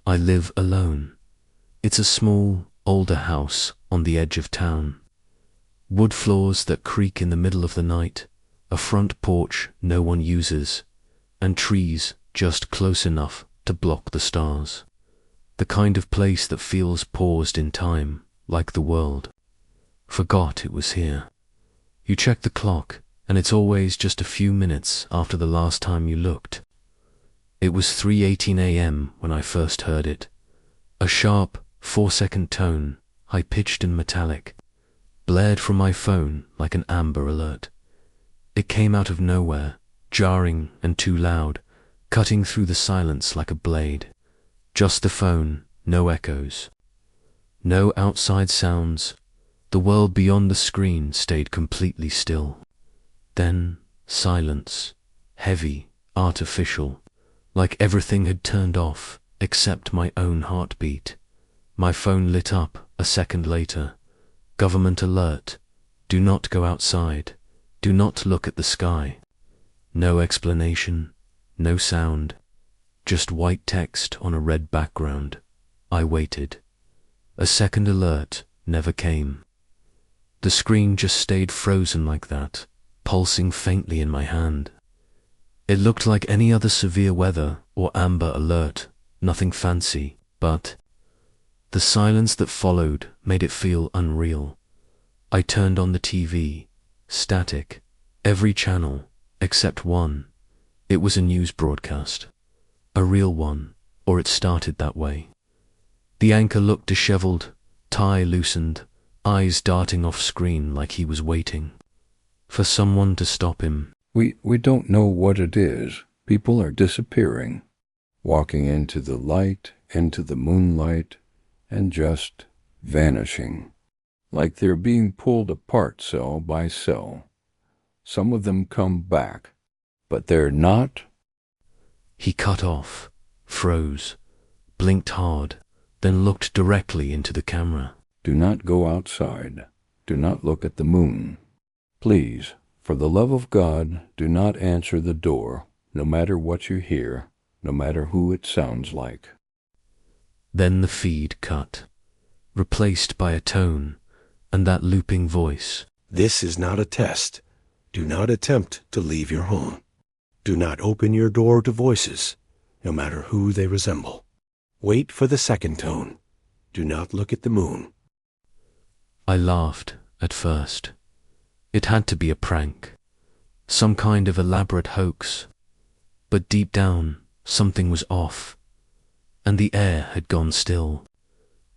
I live alone. It's a small, older house on the edge of town. Wood floors that creak in the middle of the night, a front porch no one uses, and trees just close enough to block the stars. The kind of place that feels paused in time, like the world forgot it was here. You check the clock, and it's always just a few minutes after the last time you looked. It was 3:18 a.m. when I first heard it. A sharp, 4-second tone, high-pitched and metallic, blared from my phone like an Amber Alert. It came out of nowhere, jarring and too loud, cutting through the silence like a blade. Just the phone, no echoes. No outside sounds. The world beyond the screen stayed completely still. Then silence, heavy, artificial, like everything had turned off except my own heartbeat. My phone lit up a second later. Government alert. Do not go outside. Do not look at the sky. No explanation, no sound, just white text on a red background. I waited. A second alert never came. The screen just stayed frozen like that, pulsing faintly in my hand. It looked like any other severe weather or Amber Alert, nothing fancy, but the silence that followed made it feel unreal. I turned on the TV, static, every channel except one. It was a news broadcast, a real one, or it started that way. The anchor looked disheveled, tie loosened, eyes darting off screen like he was waiting for someone to stop him. We don't know what it is. People are disappearing, walking into the light, into the moonlight, and just vanishing, like they're being pulled apart cell by cell. Some of them come back, but they're not. He cut off, froze, blinked hard, then looked directly into the camera. Do not go outside. Do not look at the moon. Please, for the love of God, do not answer the door, no matter what you hear, no matter who it sounds like. Then the feed cut, replaced by a tone and that looping voice. This is not a test. Do not attempt to leave your home. Do not open your door to voices, no matter who they resemble. Wait for the second tone. Do not look at the moon. I laughed at first. It had to be a prank, some kind of elaborate hoax. But deep down, something was off, and the air had gone still.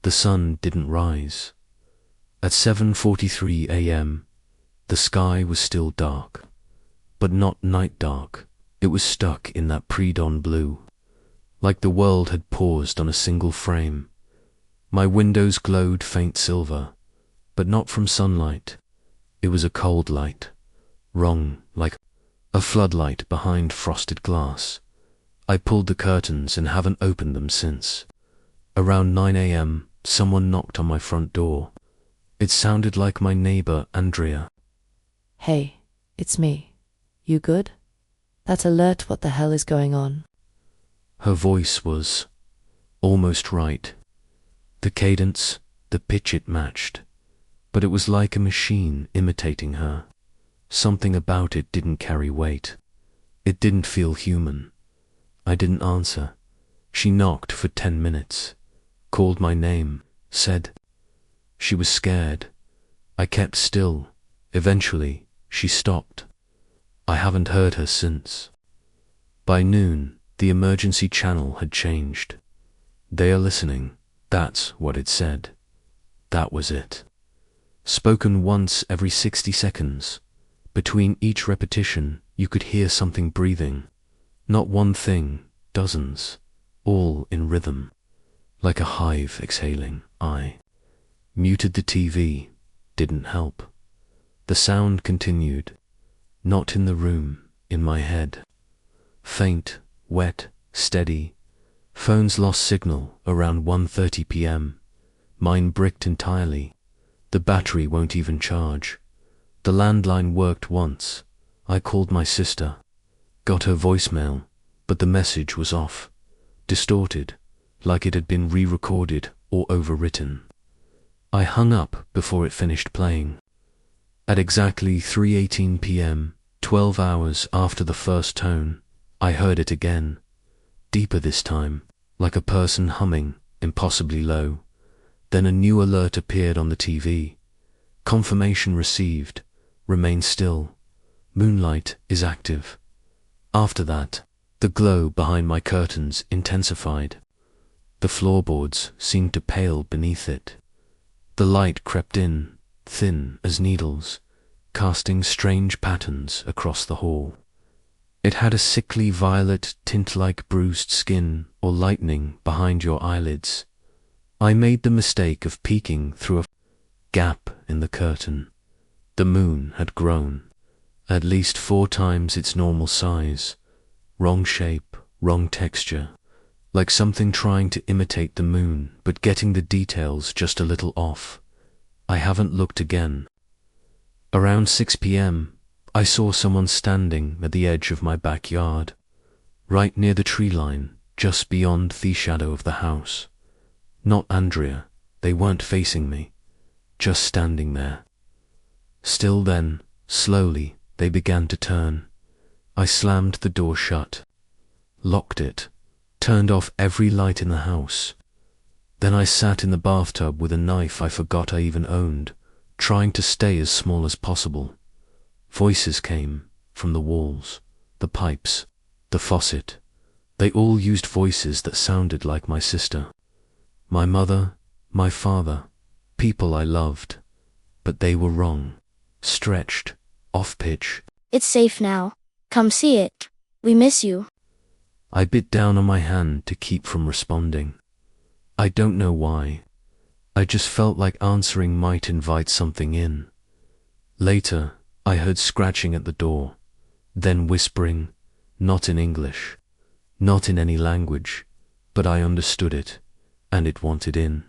The sun didn't rise. At 7:43 a.m., the sky was still dark, but not night dark. It was stuck in that pre-dawn blue, like the world had paused on a single frame. My windows glowed faint silver, but not from sunlight. It was a cold light, wrong, like a floodlight behind frosted glass. I pulled the curtains and haven't opened them since. Around 9 a.m., someone knocked on my front door. It sounded like my neighbor, Andrea. Hey, it's me. You good? That alert, what the hell is going on? Her voice was almost right. The cadence, the pitch it matched. But it was like a machine imitating her. Something about it didn't carry weight. It didn't feel human. I didn't answer. She knocked for 10 minutes, called my name, said she was scared. I kept still. Eventually, she stopped. I haven't heard her since. By noon, the emergency channel had changed. They are listening. That's what it said. That was it. Spoken once every 60 seconds. Between each repetition, you could hear something breathing. Not one thing, dozens, all in rhythm, like a hive exhaling. I muted the TV. Didn't help. The sound continued, not in the room, in my head. Faint, wet, steady. Phones lost signal around 1:30 p.m. Mine bricked entirely. The battery won't even charge. The landline worked once. I called my sister, got her voicemail, but the message was off, distorted, like it had been re-recorded or overwritten. I hung up before it finished playing. At exactly 3:18 p.m., 12 hours after the first tone, I heard it again, deeper this time, like a person humming, impossibly low. Then a new alert appeared on the TV. Confirmation received. Remain still. Moonlight is active. After that, the glow behind my curtains intensified. The floorboards seemed to pale beneath it. The light crept in, thin as needles, casting strange patterns across the hall. It had a sickly violet tint like bruised skin or lightning behind your eyelids. I made the mistake of peeking through a gap in the curtain. The moon had grown, at least 4 times its normal size. Wrong shape, wrong texture, like something trying to imitate the moon but getting the details just a little off. I haven't looked again. Around 6 p.m., I saw someone standing at the edge of my backyard, right near the tree line, just beyond the shadow of the house. Not Andrea, they weren't facing me, just standing there. Still then, slowly, they began to turn. I slammed the door shut, locked it, turned off every light in the house. Then I sat in the bathtub with a knife I forgot I even owned, trying to stay as small as possible. Voices came from the walls, the pipes, the faucet. They all used voices that sounded like my sister, my mother, my father, people I loved. But they were wrong, stretched, off pitch. It's safe now. Come see it. We miss you. I bit down on my hand to keep from responding. I don't know why. I just felt like answering might invite something in. Later, I heard scratching at the door, then whispering, not in English, not in any language, but I understood it, and it wanted in.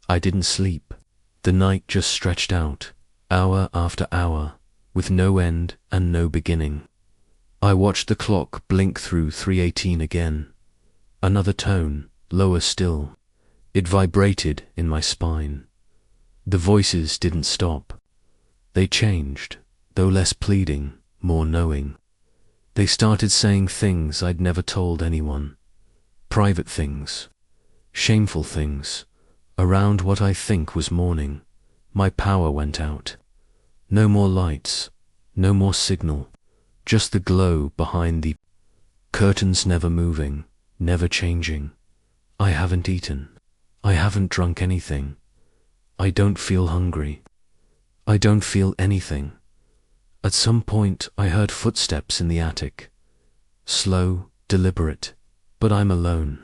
I didn't sleep. The night just stretched out, hour after hour, with no end and no beginning. I watched the clock blink through 3:18 again. Another tone, lower still. It vibrated in my spine. The voices didn't stop. They changed, though less pleading, more knowing. They started saying things I'd never told anyone. Private things, shameful things, around what I think was morning. My power went out. No more lights, no more signal, just the glow behind the curtains, never moving, never changing. I haven't eaten. I haven't drunk anything. I don't feel hungry. I don't feel anything. At some point, I heard footsteps in the attic. Slow, deliberate, but I'm alone.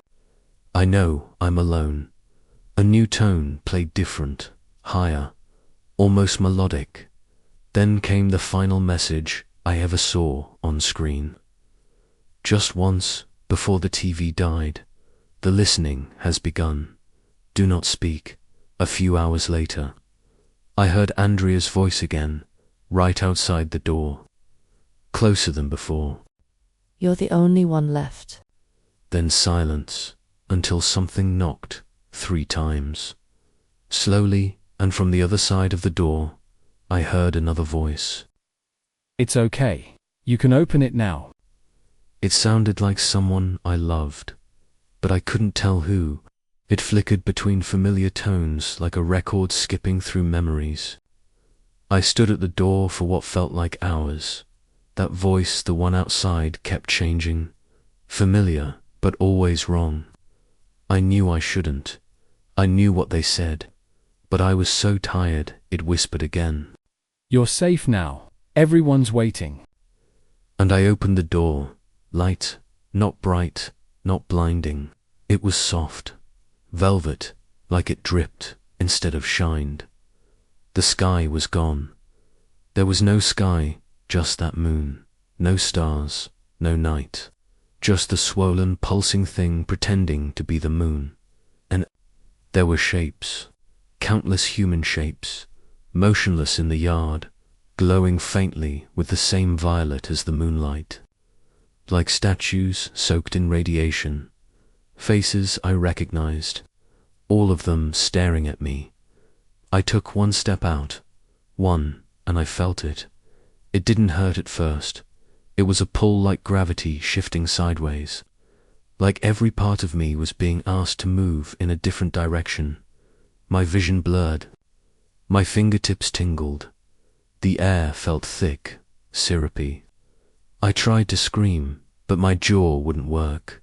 I know I'm alone. A new tone played different, higher, almost melodic. Then came the final message I ever saw on screen. Just once, before the TV died, the listening has begun. Do not speak. A few hours later, I heard Andrea's voice again, right outside the door, closer than before. You're the only one left. Then silence, until something knocked 3 times. Slowly, and from the other side of the door, I heard another voice. It's okay. You can open it now. It sounded like someone I loved, but I couldn't tell who. It flickered between familiar tones like a record skipping through memories. I stood at the door for what felt like hours. That voice, the one outside, kept changing. Familiar, but always wrong. I knew I shouldn't. I knew what they said. But I was so tired, it whispered again. You're safe now. Everyone's waiting. And I opened the door. Light, not bright, not blinding. It was soft. Velvet, like it dripped instead of shined. The sky was gone. There was no sky, just that moon. No stars, no night. Just the swollen, pulsing thing pretending to be the moon. And there were shapes, countless human shapes, motionless in the yard, glowing faintly with the same violet as the moonlight. Like statues soaked in radiation, Faces I recognized, all of them staring at me. I took one step out, and I felt it. It didn't hurt at first. It was a pull like gravity shifting sideways. Like every part of me was being asked to move in a different direction. My vision blurred. My fingertips tingled. The air felt thick, syrupy. I tried to scream, but my jaw wouldn't work.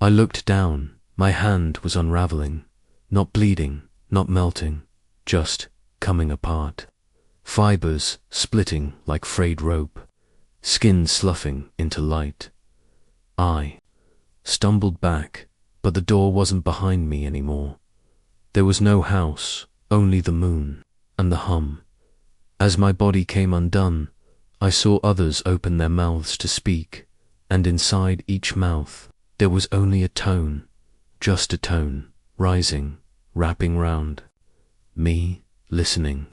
I looked down. My hand was unraveling. Not bleeding, not melting, just coming apart. Fibers splitting like frayed rope. Skin sloughing into light. I stumbled back, but the door wasn't behind me anymore. There was no house, only the moon and the hum. As my body came undone, I saw others open their mouths to speak, and inside each mouth there was only a tone, just a tone, rising, wrapping round. Me, listening.